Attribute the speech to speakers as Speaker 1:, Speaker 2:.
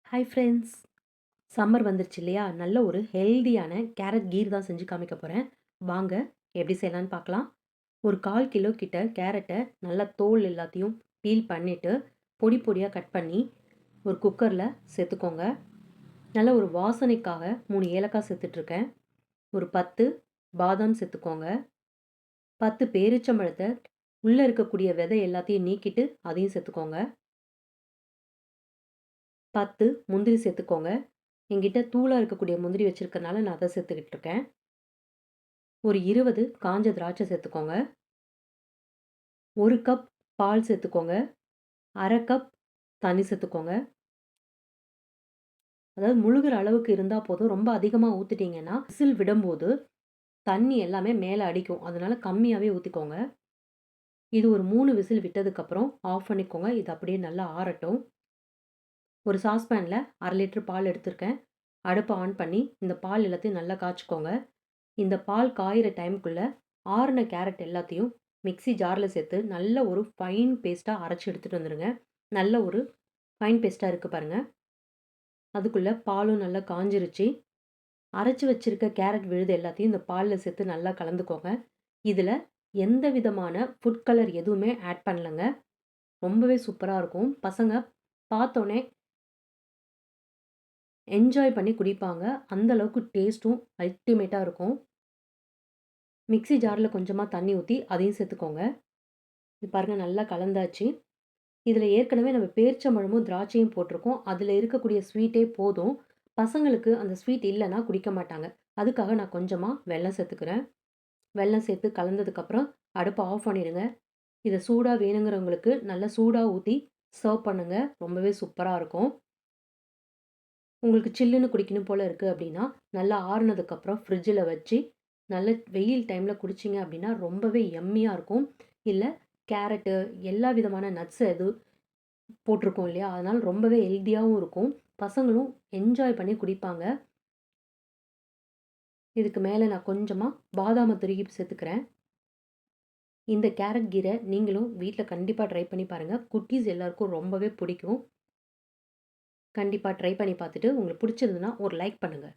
Speaker 1: Hi friends. Summer வந்துருச்சு இல்லையா? நல்ல ஒரு ஹெல்தியான கேரட் கீர் தான் செஞ்சு காமிக்க போறேன். வாங்க எப்படி செய்யலான்னு பார்க்கலாம். ஒரு 1/4 கிலோ கிட்ட கேரட்ட நல்லா தோல் எல்லாத்தையும் பீல் பண்ணிட்டு, பொடி பொடியா கட் பண்ணி ஒரு குக்கர்ல சேர்த்துக்கோங்க. நல்ல ஒரு வாசனைக்காக 3 ஏலக்காய் சேர்த்துட்ருக்கேன். ஒரு 10 பாதாம் சேர்த்துக்கோங்க. 10 பேரிச்சம்பழத்த உள்ள இருக்கக்கூடிய விதை எல்லாத்தையும் நீக்கிட்டு அதையும் சேர்த்துக்கோங்க. 10 முந்திரி சேர்த்துக்கோங்க. என்கிட்ட தூளா இருக்கக்கூடிய முந்திரி வச்சிருக்கனால நான் அத சேர்த்துக்கிட்டு இருக்கேன். ஒரு 20 காஞ்ச திராட்சை சேர்த்துக்கோங்க. 1 கப் பால் சேர்த்துக்கோங்க. 1/2 கப் தண்ணி சேர்த்துக்கோங்க. அதாவது முழுகுற அளவுக்கு இருந்தா போதும். ரொம்ப அதிகமா ஊத்திட்டீங்கன்னா, விசில் விடும்போது தண்ணி எல்லாமே மேல அடிக்கும். அதனால கம்மியாவே ஊத்திக்கோங்க. இது ஒரு 3 விசில் விட்டதுக்கப்புறம் ஆஃப் பண்ணிக்கோங்க. இது அப்படியே நல்லா ஆறட்டும். ஒரு சாஸ்பேன்ல 1/2 லிட்டர் பால் எடுத்திருக்கேன். அடுப்ப ஆன் பண்ணி இந்த பால் எல்லாத்தையும் நல்லா காய்ச்சிக்கோங்க. இந்த பால் காயிற டைம்க்குள்ள ஆறுன கேரட் எல்லாத்தையும் மிக்ஸி ஜார்ல சேர்த்து நல்ல ஒரு ஃபைன் பேஸ்ட்டா அரைச்சு எடுத்துட்டு வந்துருங்க. நல்ல ஒரு ஃபைன் பேஸ்ட்டா இருக்கு பாருங்க. அதுக்குள்ள பாலும் நல்லா காஞ்சிருச்சு. அரைச்சு வச்சிருக்க கேரட் விழுது எல்லாத்தையும் இந்த பால்ல சேர்த்து நல்லா கலந்துக்கோங்க. இதுல எந்த விதமான ஃபுட் கலர் எதுவுமே ஆட் பண்ணலங்க. ரொம்பவே சூப்பரா இருக்கும். பசங்க பார்த்தோனே என்ஜாய் பண்ணி குடிப்பாங்க. அந்த அளவுக்கு டேஸ்ட்டும் அல்டிமேட்டா இருக்கும். மிக்ஸி ஜார்ல கொஞ்சமா தண்ணி ஊத்தி அதையும் சேர்த்துக்கோங்க. இது பாருங்க நல்லா கலந்தாச்சு. இதில ஏற்கனவே நம்ம பேரிச்சம்பழமும், திராட்சையும் போட்டிருக்கோம். அதில இருக்கக்கூடிய ஸ்வீட்டே போதும். பசங்களுக்கு அந்த ஸ்வீட் இல்லன்னா குடிக்க மாட்டாங்க. அதுக்காக நான் கொஞ்சமா வெல்லம் சேர்த்துக்கிறேன். வெல்லம் சேர்த்து கலந்ததுக்கப்புறம் அடுப்ப ஆஃப் பண்ணிடுங்க. இத சூடா வேணுங்கிறவங்களுக்கு நல்லா சூடா ஊத்தி சர்வ் பண்ணுங்க. ரொம்பவே சூப்பரா இருக்கும். உங்களுக்கு சில்லுன்னு குடிக்கணும் போல இருக்கு அப்படின்னா, நல்லா ஆறுனதுக்கப்புறம் ஃப்ரிட்ஜில வச்சு, நல்ல வெயில் டைம்ல குடிச்சீங்க அப்படின்னா, ரொம்பவே யம்மியா இருக்கும். இல்ல கேரட்டு எல்லா விதமான நட்ஸ் எது போட்டிருக்கோம் இல்லையா? அதனால ரொம்பவே ஹெல்தியாவும் இருக்கும். பசங்களும் என்ஜாய் பண்ணி குடிப்பாங்க. இதுக்கு மேல நான் கொஞ்சமா பாதாம துருகி சேர்த்துக்கிறேன். இந்த கேரட் கீர நீங்களும் வீட்ல கண்டிப்பா ட்ரை பண்ணி பாருங்க. குட்டீஸ் எல்லாருக்கும் ரொம்பவே பிடிக்கும். கண்டிப்பா ட்ரை பண்ணி பார்த்துட்டு உங்களுக்கு பிடிச்சிருந்ததுன்னா ஒரு லைக் பண்ணுங்க.